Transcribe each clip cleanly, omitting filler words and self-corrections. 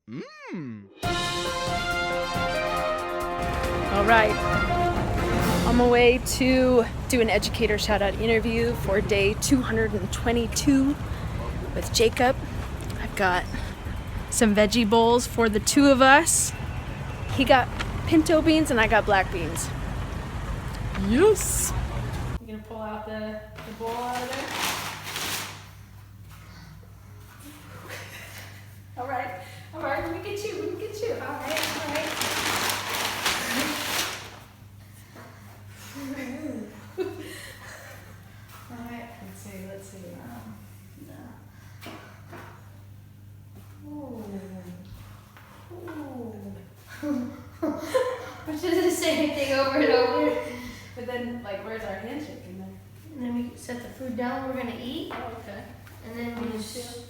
All right. On my way to do an educator shout out interview for day 222 with Jacob. I've got some veggie bowls for the two of us. He got pinto beans and I got black beans. Yes. You gonna pull out the bowl out of there? All right, let me get you. All right. All right, let's see. No. We're just the same thing over and over. But then, where's our handshake in there? And then we set the food down we're gonna eat. Oh, okay. And then we just...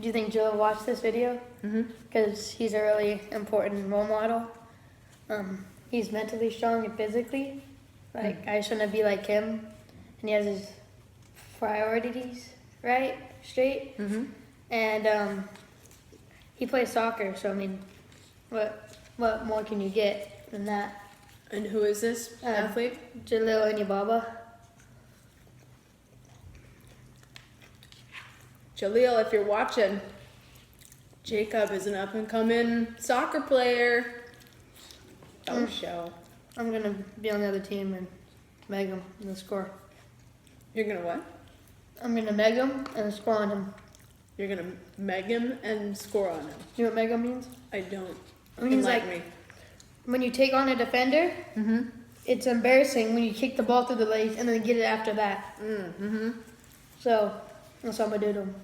Do you think Jill will watch this video? Because he's a really important role model. He's mentally strong and physically. I shouldn't be like him. And he has his priorities straight. And he plays soccer, so I mean, what more can you get than that? And who is this athlete? Jalil Anibaba. Jalil, if you're watching, Jacob is an up-and-coming soccer player. Don't show. I'm going to be on the other team and meg him and score. You're going to what? I'm going to meg him and score on him. You're going to meg him and score on him. You know what meg him means? I don't. It means me. When you take on a defender, it's embarrassing when you kick the ball through the legs and then get it after that. So that's what I'm going to do to him.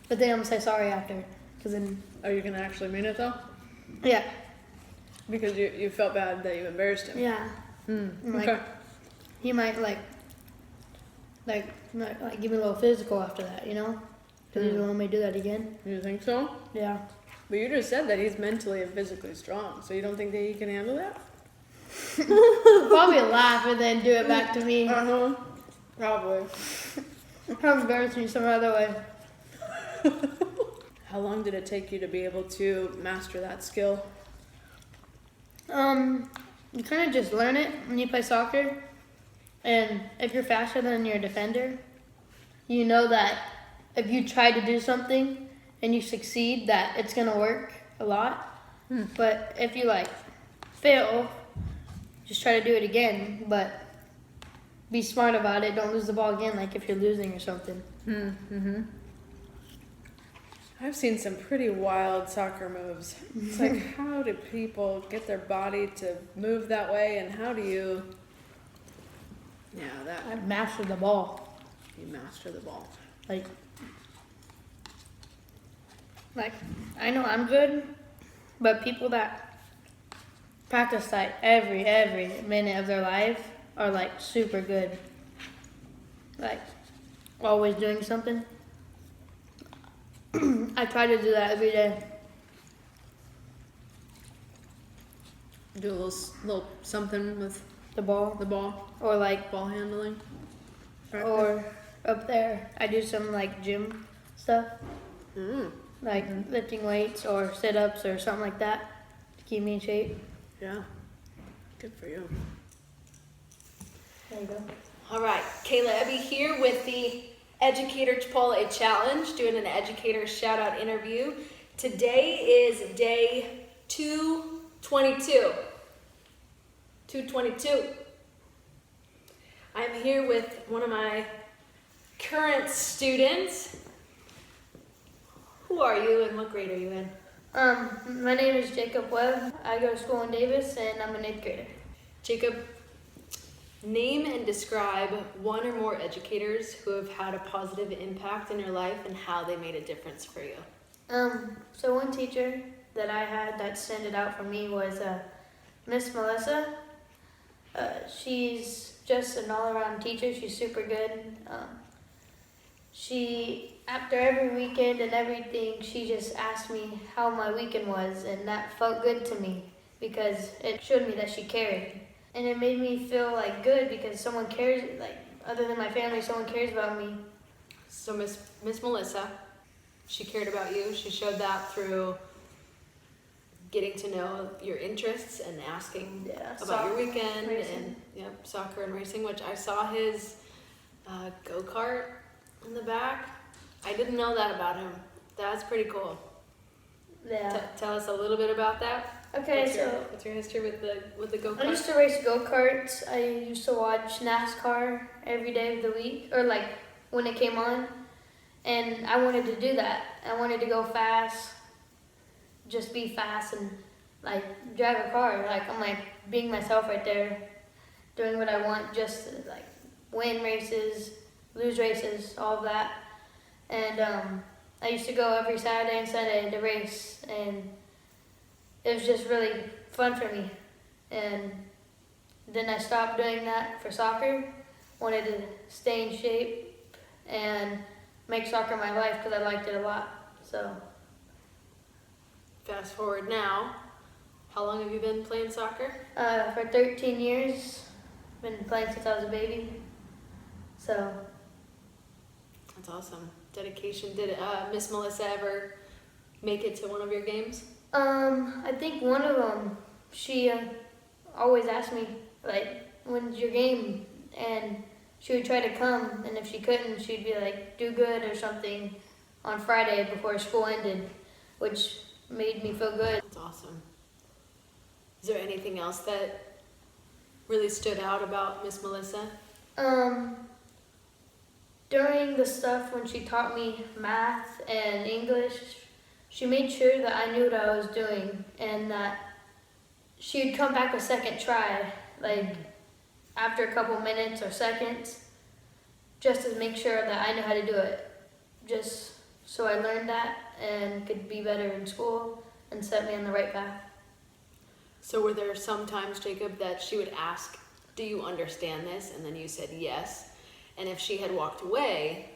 But then I'm going to say sorry after. Cause then, Are you going to actually mean it, though? yeah. Because you felt bad that you embarrassed him. Yeah. Okay. He might give me a little physical after that, you know? Because he doesn't want me to do that again. You think so? Yeah. But you just said that he's mentally and physically strong, so you don't think that he can handle that? Probably laugh and then do it back to me. Probably. How embarrassing some other way. How long did it take you to be able to master that skill? You kind of just learn it when you play soccer. And if you're faster than your defender, you know that if you try to do something and you succeed, that it's going to work a lot. But if you fail, just try to do it again, but be smart about it. Don't lose the ball again, if you're losing or something. I've seen some pretty wild soccer moves. It's how do people get their body to move that way, and how do you... Yeah, I mastered the ball. You master the ball. I know I'm good, but people that practice every minute of their life are super good. Always doing something. I try to do that every day. Do a little something with The ball. Or ball handling. Practice. Or up there, I do some gym stuff. Lifting weights or sit-ups or something like that to keep me in shape. Yeah. Good for you. There you go. All right, Kayla Ebby here with the Educator Chipotle Challenge, doing an Educator Shout Out Interview. Today is day 222. 222. I'm here with one of my current students. Who are you and what grade are you in? My name is Jacob Webb. I go to school in Davis and I'm an 8th grader. Jacob, name and describe one or more educators who have had a positive impact in your life and how they made a difference for you. So one teacher that I had that stood out for me was Miss Melissa. She's just an all-around teacher. She's super good. She, after every weekend and everything, she just asked me how my weekend was, and that felt good to me because it showed me that she cared. And it made me feel like good because someone cares, like other than my family, someone cares about me. So Miss Melissa, she cared about you. She showed that through getting to know your interests and asking about your weekend racing. And soccer and racing, which I saw his go-kart in the back. I didn't know that about him. That's pretty cool. Yeah. Tell us a little bit about that. Okay, What's your history with the go-kart? I used to race go-karts. I used to watch NASCAR every day of the week, or like when it came on. And I wanted to do that. I wanted to go fast, just be fast and like drive a car. Like I'm like being myself right there, doing what I want, just to like win races, lose races, all of that. And I used to go every Saturday and Sunday to race, and it was just really fun for me. And then I stopped doing that for soccer, wanted to stay in shape and make soccer my life because I liked it a lot. So fast forward now, how long have you been playing soccer? for 13 years, been playing since I was a baby. So That's awesome. Dedication. Did Miss Melissa ever make it to one of your games? I think one of them, she always asked me, like, when's your game? And she would try to come, and if she couldn't, she'd be like, do good or something on Friday before school ended, which made me feel good. That's awesome. Is there anything else that really stood out about Miss Melissa? During the stuff when she taught me math and English, she made sure that I knew what I was doing and that she would come back a second try, like after a couple minutes or seconds, just to make sure that I knew how to do it. Just so I learned that and could be better in school and set me on the right path. So were there some times, Jacob, that she would ask, do you understand this? And then you said yes. And if she had walked away,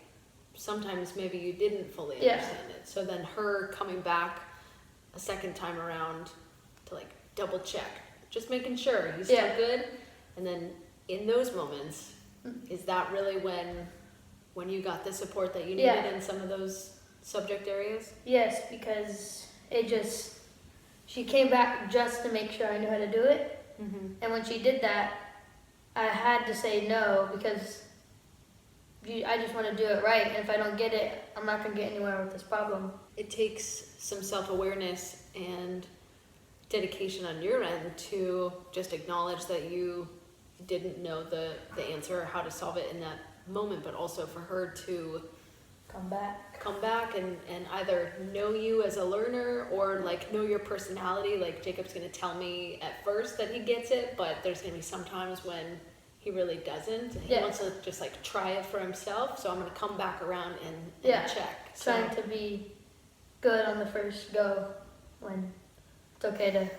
sometimes maybe you didn't fully understand it. So then her coming back a second time around to like double check, just making sure he's still good. And then in those moments, is that really when you got the support that you needed in some of those subject areas? Yes, because she came back just to make sure I knew how to do it. Mm-hmm. And when she did that, I had to say no because I just want to do it right. And if I don't get it, I'm not going to get anywhere with this problem. It takes some self-awareness and dedication on your end to just acknowledge that you didn't know the answer or how to solve it in that moment, but also for her to come back and either know you as a learner or like know your personality. Like Jacob's going to tell me at first that he gets it, but there's going to be some times when he really doesn't. He wants to just like try it for himself. So I'm going to come back around and check. Trying to be good on the first go when it's okay to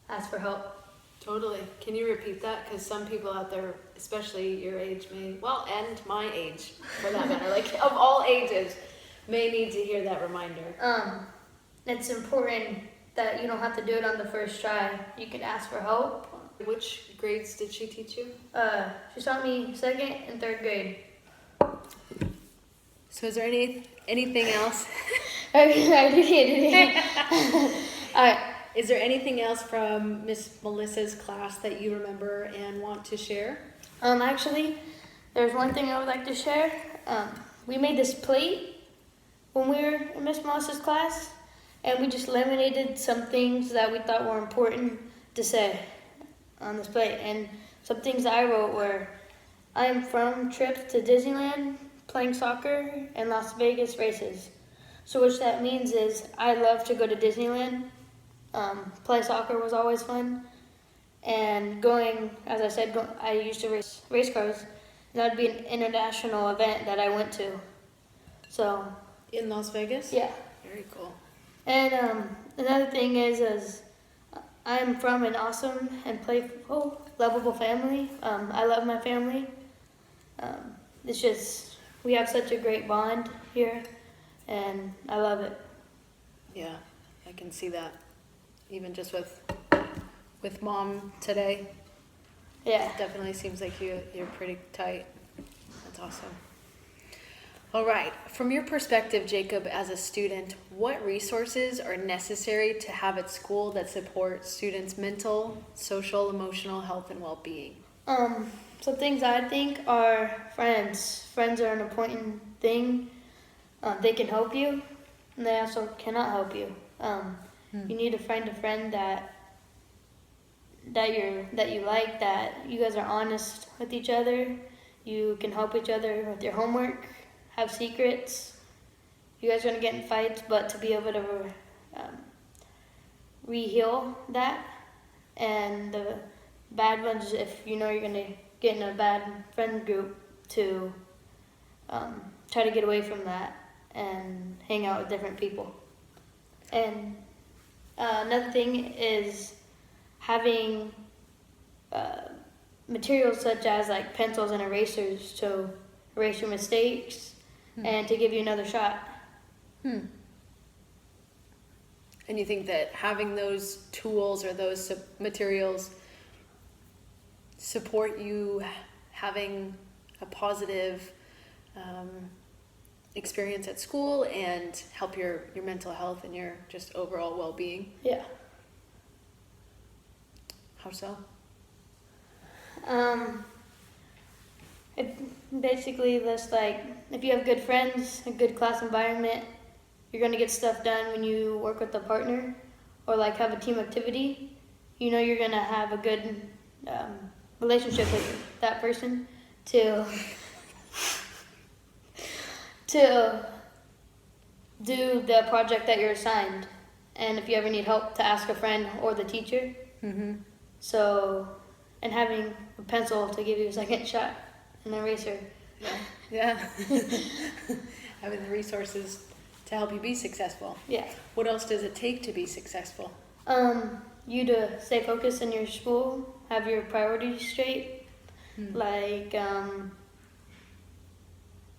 ask for help. Totally. Can you repeat that? Because some people out there, especially your age, and my age for that matter, like of all ages, may need to hear that reminder. It's important that you don't have to do it on the first try. You can ask for help. Which grades did she teach you? She taught me 2nd and 3rd grade. So is there anything else? I did. All right. Is there anything else from Miss Melissa's class that you remember and want to share? Actually, there's one thing I would like to share. We made this plate when we were in Miss Melissa's class, and we just laminated some things that we thought were important to say on this plate. And some things I wrote were, I am from trips to Disneyland, playing soccer, and Las Vegas races. So which that means is I love to go to Disneyland. Play soccer was always fun. And going, as I said, I used to race cars. And that would be an international event that I went to. So. In Las Vegas? Yeah. Very cool. And another thing is I'm from an awesome and playful, lovable family. I love my family. It's just, we have such a great bond here, and I love it. Yeah, I can see that. Even just with Mom today, Yeah. Definitely seems like you're pretty tight. That's awesome. All right. From your perspective, Jacob, as a student, what resources are necessary to have at school that support students' mental, social, emotional health and well-being? Some things I think are friends. Friends are an important thing. They can help you, and they also cannot help you. You need to find a friend that you like, that you guys are honest with each other. You can help each other with your homework, have secrets. You guys are gonna get in fights, but to be able to re-heal that, and the bad ones, if you know you're gonna get in a bad friend group, to try to get away from that and hang out with different people. And another thing is having materials such as like pencils and erasers to erase your mistakes and to give you another shot. And you think that having those tools or those materials support you having a positive experience at school and help your mental health and your just overall well-being? Yeah. How so? It basically just like if you have good friends, a good class environment, you're gonna get stuff done when you work with a partner or like have a team activity. You know you're gonna have a good relationship with that person to do the project that you're assigned, and if you ever need help, to ask a friend or the teacher. So, and having a pencil to give you a second shot, an eraser. Yeah. Having the resources to help you be successful. Yeah. What else does it take to be successful? You to stay focused in your school, have your priorities straight, like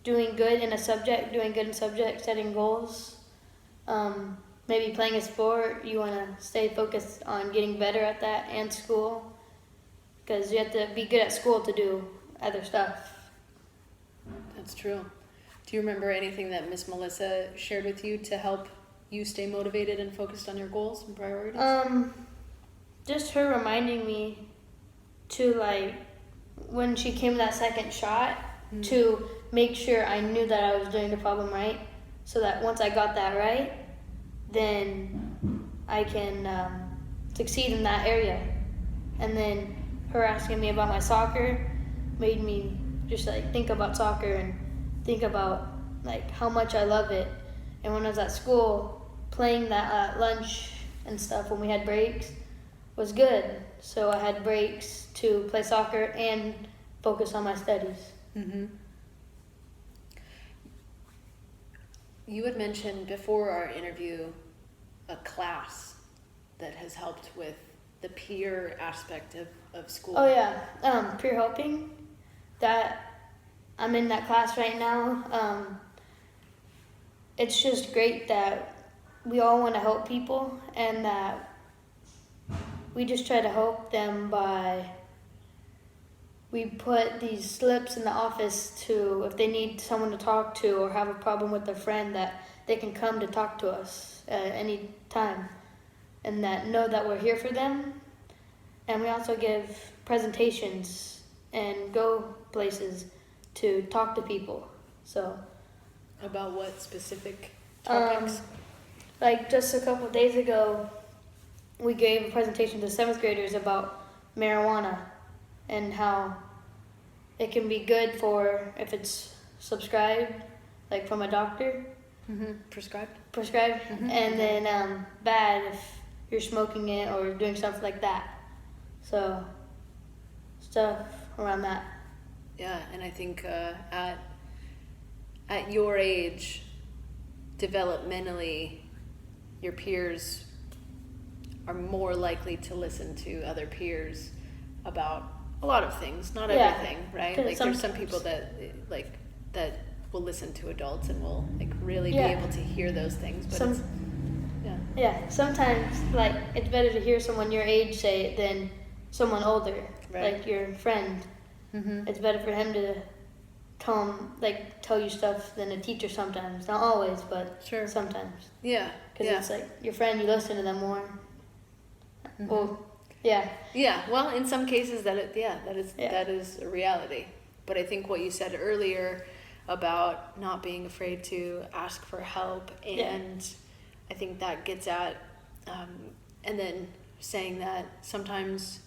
doing good in a subject, setting goals. Maybe playing a sport, you want to stay focused on getting better at that, and school, because you have to be good at school to do other stuff. That's true. Do you remember anything that Miss Melissa shared with you to help you stay motivated and focused on your goals and priorities? Just her reminding me to, like, when she came that second shot, to make sure I knew that I was doing the problem right, so that once I got that right, then I can succeed in that area. And then her asking me about my soccer made me just like think about soccer and think about like how much I love it. And when I was at school, playing that at lunch and stuff when we had breaks was good. So I had breaks to play soccer and focus on my studies. You had mentioned before our interview a class that has helped with the peer aspect of school. Oh yeah, peer helping. That I'm in that class right now. It's just great that we all want to help people, and that we just try to help them by, we put these slips in the office to, if they need someone to talk to or have a problem with a friend, that they can come to talk to us at any time, and that know that we're here for them. And we also give presentations and go places to talk to people. So, about what specific topics? Like just a couple of days ago, we gave a presentation to 7th graders about marijuana and how it can be good for if it's subscribed, like from a doctor. Prescribed. And then bad if you're smoking it or doing stuff like that. So, stuff around that. Yeah, and I think at your age, developmentally, your peers are more likely to listen to other peers about a lot of things, not everything, right? Like there's some people that will listen to adults and will like really be able to hear those things, but sometimes like it's better to hear someone your age say it than someone older, Right. like your friend. Mm-hmm. It's better for him to tell you stuff than a teacher sometimes. Not always, but Sure. sometimes. Yeah. Because Yeah. it's like your friend, you listen to them more. Mhm. Well, yeah. Yeah. Well, in some cases that Yeah. is a reality. But I think what you said earlier about not being afraid to ask for help, and I think that gets at, and then saying that sometimes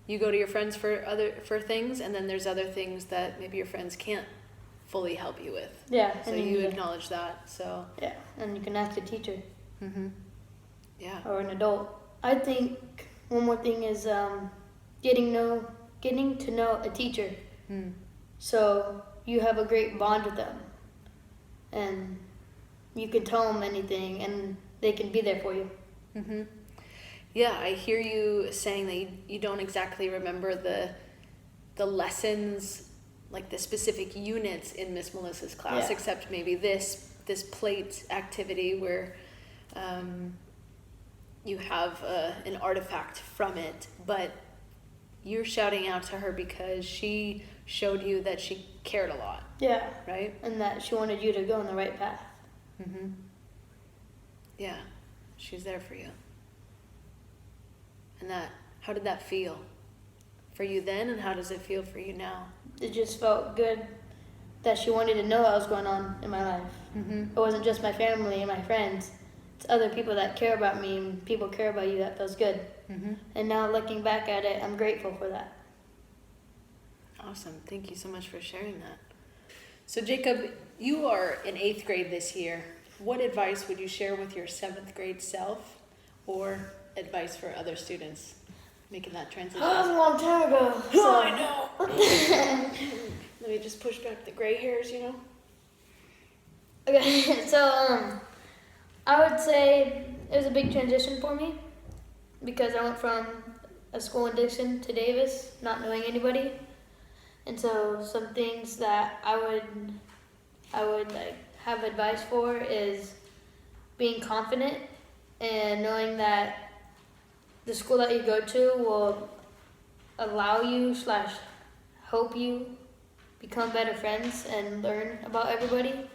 you go to your friends for things, and then there's other things that maybe your friends can't fully help you with. Yeah. So and you acknowledge that. So. Yeah, and you can ask a teacher Mm-hmm. Yeah. or an adult. I think one more thing is getting to know a teacher. Mm. So you have a great bond with them, and you can tell them anything, and they can be there for you. Mm-hmm. Yeah, I hear you saying that you don't exactly remember the lessons, like the specific units in Miss Melissa's class, Yeah. except maybe this plate activity where you have an artifact from it, but you're shouting out to her because she showed you that she cared a lot, Yeah, right? and that she wanted you to go on the right path. Mm-hmm. Yeah, she's there for you. And how did that feel for you then, and how does it feel for you now? It just felt good that she wanted to know what was going on in my life. Mm-hmm. It wasn't just my family and my friends. It's other people that care about me, and people care about you. That feels good. Mm-hmm. And now looking back at it, I'm grateful for that. Awesome. Thank you so much for sharing that. So Jacob, you are in 8th grade this year. What advice would you share with your 7th grade self, or advice for other students making that transition? That was a long time ago. Oh, I know. Let me just push back the gray hairs, you know? Okay, so I would say it was a big transition for me because I went from a school in Dixon to Davis, not knowing anybody, and so some things that I would like have advice for is being confident and knowing that the school that you go to will allow you / help you become better friends and learn about everybody.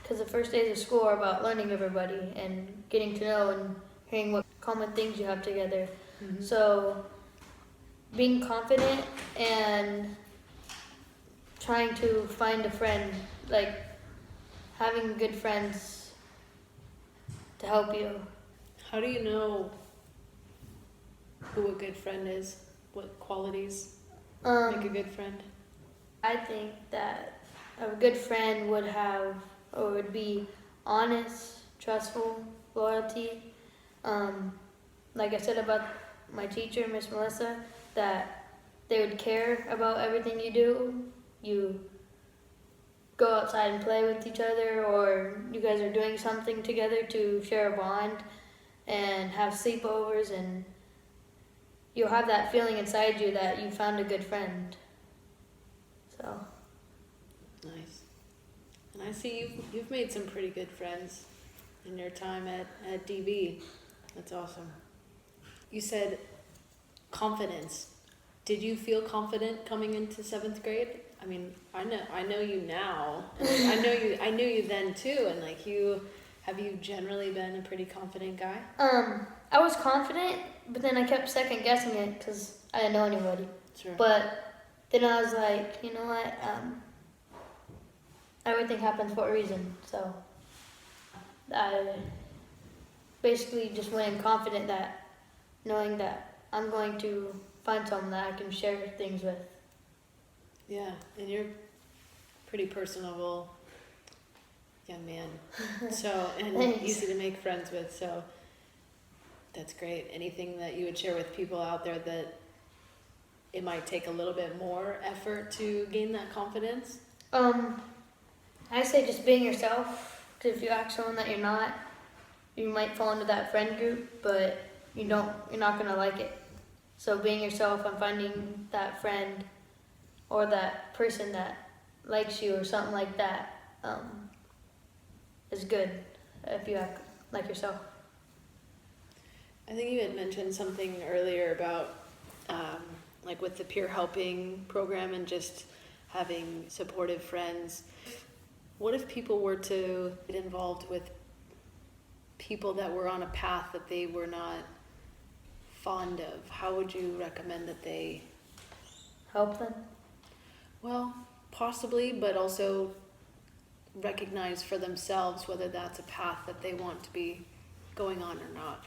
Because the first days of school are about learning everybody and getting to know and hearing what common things you have together. Mm-hmm. So being confident and trying to find a friend, like having good friends to help you. How do you know who a good friend is? What qualities make a good friend? I think that a good friend would be honest, trustful, loyalty. Like I said about my teacher, Miss Melissa, that they would care about everything you do. You go outside and play with each other, or you guys are doing something together to share a bond and have sleepovers, and you'll have that feeling inside you that you found a good friend. So. Nice. And I see you've made some pretty good friends in your time at DB. That's awesome. You said confidence. Did you feel confident coming into 7th grade? I mean, I know you now. And I knew you then too. And like have you generally been a pretty confident guy? I was confident, but then I kept second guessing it because I didn't know anybody. Sure. But then I was like, you know what? Everything happens for a reason. So I basically just went in confident that knowing that I'm going to find someone that I can share things with. Yeah, and you're pretty personable young man. So, and Thanks. easy to make friends with, so that's great. Anything that you would share with people out there that it might take a little bit more effort to gain that confidence? I say just being yourself, because if you act someone that you're not, you might fall into that friend group, but you're not gonna like it. So being yourself and finding that friend or that person that likes you or something like that is good if you act like yourself. I think you had mentioned something earlier about like with the peer helping program and just having supportive friends. What if people were to get involved with people that were on a path that they were not fond of? How would you recommend that they Help them? well, possibly, but also recognize for themselves whether that's a path that they want to be going on or not?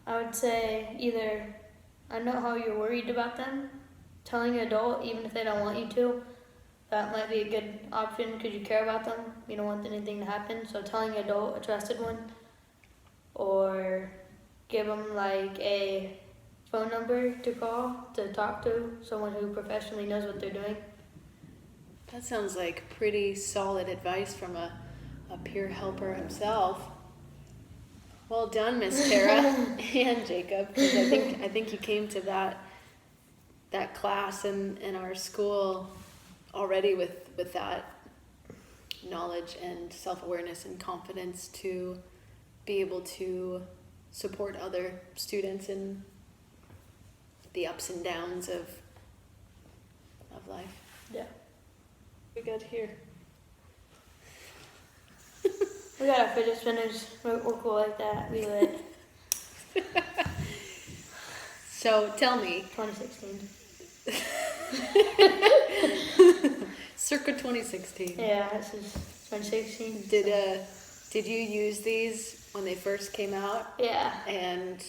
I would say either I know how you're worried about them. Telling an adult, even if they don't want you to, that might be a good option because you care about them. You don't want anything to happen. So telling an adult, a trusted one, or give them like a phone number to call to talk to, someone who professionally knows what they're doing. That sounds like pretty solid advice from a peer helper himself. Well done, Miss Tara and Jacob, because I think you came to that class in our school already with that knowledge and self-awareness and confidence to be able to support other students in the ups and downs of life. Yeah. Pretty good here. We got our fidget spinners. We're cool like that. We lit. So tell me. 2016. Circa 2016. Yeah, this is 2016. Did you use these when they first came out? Yeah. And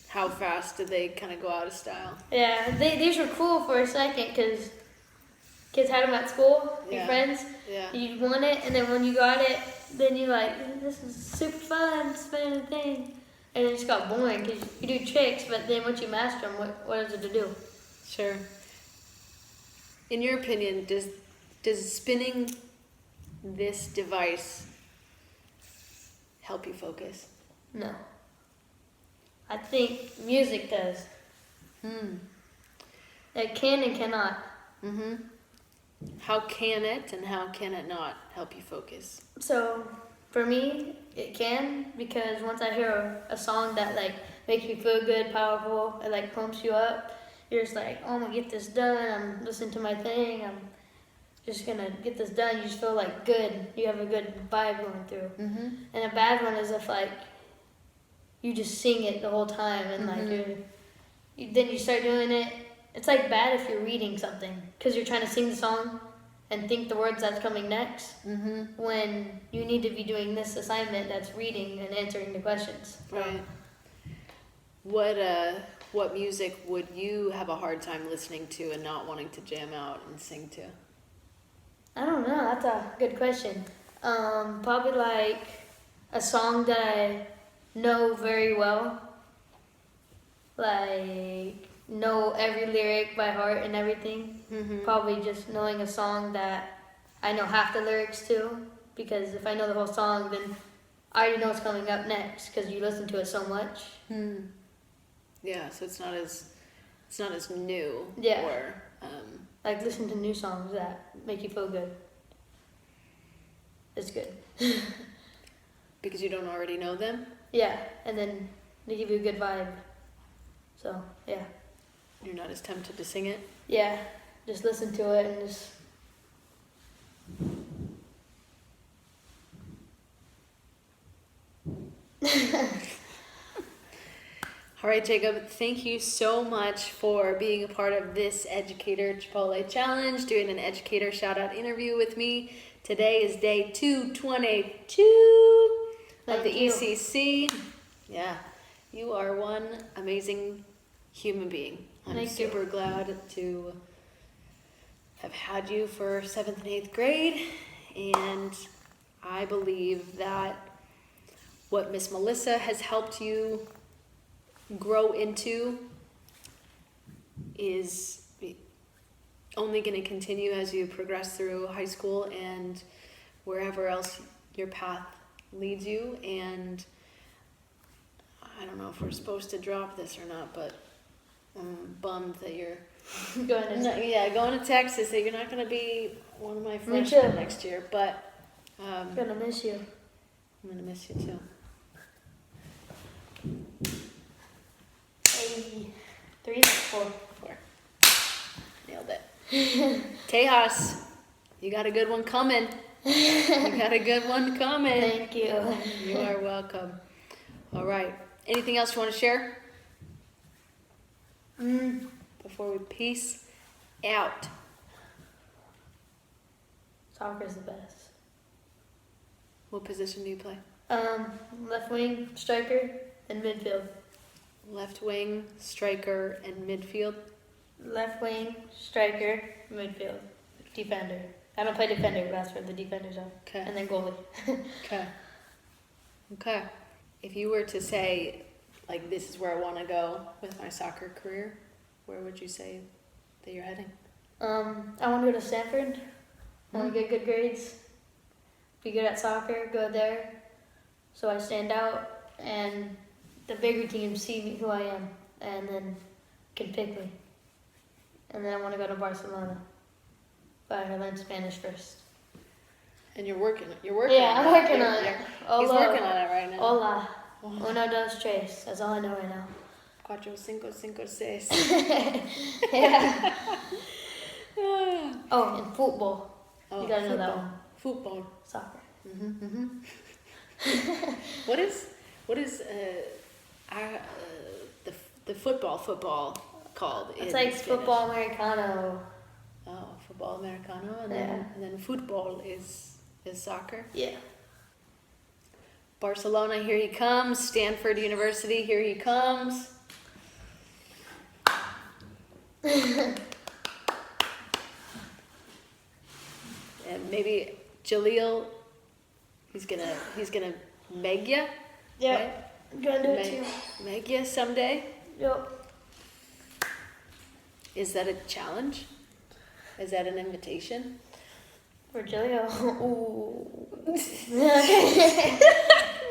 how fast did they kind of go out of style? Yeah, these were cool for a second because kids had them at school, your Yeah. friends. Yeah. You want it, and then when you got it, then you're like, this is super fun, spinning the thing. And it just got boring because you do tricks, but then once you master them, what is it to do? Sure. In your opinion, does spinning this device help you focus? No. I think music does. It can and cannot. Mm-hmm. How can it and how can it not help you focus? So for me, it can, because once I hear a song that like makes me feel good, powerful, it like pumps you up. You're just like, oh, I'm gonna get this done. I'm listening to my thing. I'm just gonna get this done. You just feel like good. You have a good vibe going through. Mm-hmm. And a bad one is if like you just sing it the whole time and like then you start doing it. It's like bad if you're reading something because you're trying to sing the song and think the words that's coming next when you need to be doing this assignment that's reading and answering the questions. Right. What music would you have a hard time listening to and not wanting to jam out and sing to? I don't know. That's a good question. Probably like a song that I know very well. Like know every lyric by heart and everything. Probably just knowing a song that I know half the lyrics to, because if I know the whole song, then I already know what's coming up next because you listen to it so much. Yeah, so it's not as new. Yeah. Or like listen to new songs that make you feel good. It's good. because you don't already know them. Yeah, and then they give you a good vibe. So yeah. You're not as tempted to sing it. Yeah, just listen to it and just. All right, Jacob, thank you so much for being a part of this Educator Chipotle Challenge, doing an Educator Shout Out interview with me. Today is day 222 of the ECC. Yeah, you are one amazing human being. I'm super glad to have had you for 7th and 8th grade, and I believe that what Miss Melissa has helped you grow into is only going to continue as you progress through high school and wherever else your path leads you. And I don't know if we're supposed to drop this or not, but I'm bummed that you're going to Texas, that you're not going to be one of my freshmen next year, but I'm gonna miss you. I'm going to miss you too. Hey. 3, 4. 4. Nailed it. Tejas, you got a good one coming. You got a good one coming. Thank you. You are welcome. All right. Anything else you want to share before we peace out? Soccer's the best. What position do you play? Left wing, striker, and midfield. Left wing, striker, and midfield. Left wing, striker, midfield, defender. I don't play defender, but that's where the defenders are. Okay. And then goalie. Okay. Okay. If you were to say, like, this is where I want to go with my soccer career, where would you say that you're heading? I want to go to Stanford. I want to get good grades. Be good at soccer. Go there, so I stand out, and the bigger teams see me, who I am, and then can pick me. And then I want to go to Barcelona, but I learn Spanish first. And you're working. Yeah, on I'm it. working on it. He's working on it right now. Hola. Uno, dos, tres. That's all I know right now. 4, 5, 5, 6. Yeah. Oh, and football. Oh, You gotta know that football. one. Football. Soccer. What is the football called? It's in like Spanish? football Americano. Oh, football Americano, and Yeah. then football is soccer. Yeah. Barcelona, here he comes. Stanford University, here he comes. And maybe Jalil, he's gonna meg ya. Yep. Right? I'm gonna do it too. Meg ya someday. Yep. Is that a challenge? Is that an invitation? For Jalil. Ooh.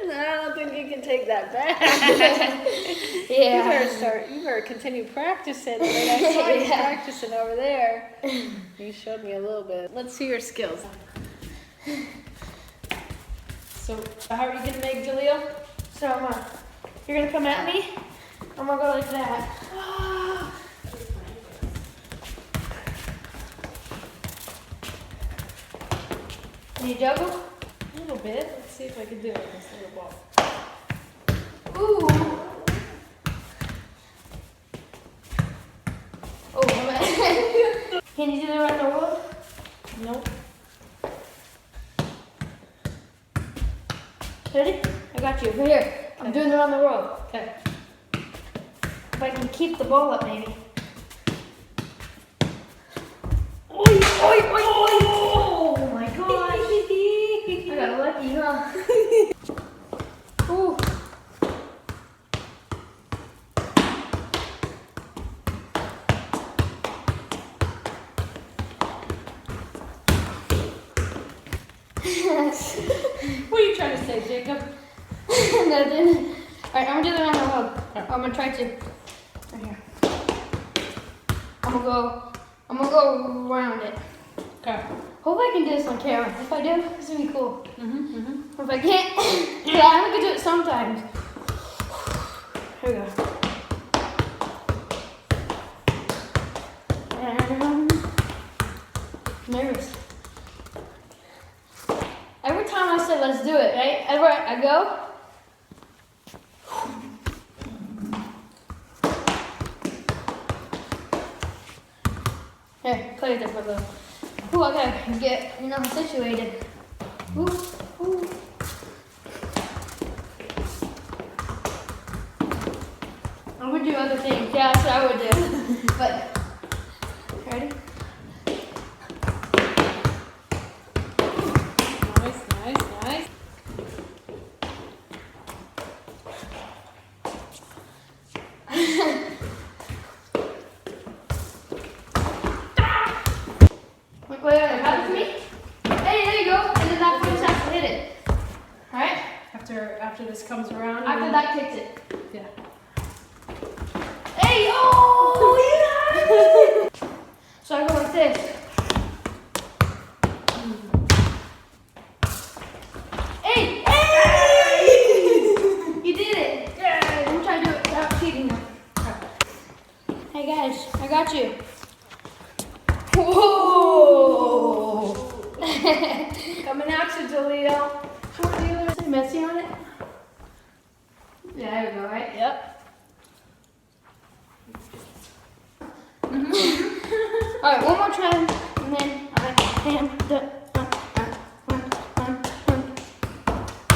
I don't think you can take that back. Yeah. You better continue practicing. I mean, I saw you practicing over there. You showed me a little bit. Let's see your skills. So, how are you gonna make Jalil? So you're gonna come at me. I'm gonna go like that. Can you juggle? A little bit. Let's see if I can do it with this little ball. Ooh. Oh, man. Can you do the around the world? Nope. Ready? I got you. Right here. I'm doing it around the world. Okay. If I can keep the ball up, maybe. Oi, oi, oi, oi. Oh my gosh. I got lucky, huh? Ooh. What are you trying to say, Jacob? Nothing. Alright, I'm gonna do the round the world. I'm gonna try to. Right here. I'm gonna go around it. Okay. Hope I can do this on camera. If I do, this will be cool. If I can't, yeah, I can do it sometimes. Here we go. Nervous. Every time I say let's do it, right? Everywhere I go. Here, play with it for a little. Ooh, I gotta get, situated. Ooh, ooh. I would do other things. Yeah, that's what I would do. But, ready? Nice. Wait, pass it to me. Hey, there you go. And then that person has to hit it. Alright? After this comes around. After that kicks it. Yeah. Hey, oh, yeah! So I go like this. Hey! You did it! Yeah! I'm trying to do it without cheating now. guys, I got you. Whoa! Coming at you, Jalil. Is it messy on it? Yeah, there we go, right? Yep. Alright, one more time, and then I am done.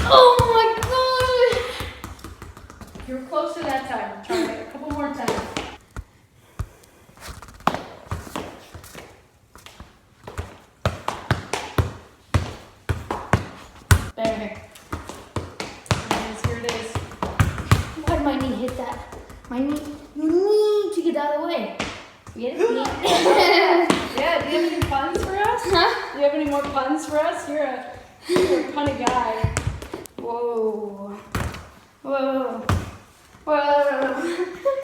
Oh my god! You were closer that time. Try it a couple more times. There. Here it is. Why did my knee hit that? My knee, you need to get out of the way. You get it? Yeah, do you have any puns for us? Huh? Do you have any more puns for us? You're a punny guy. Whoa. Whoa. Whoa.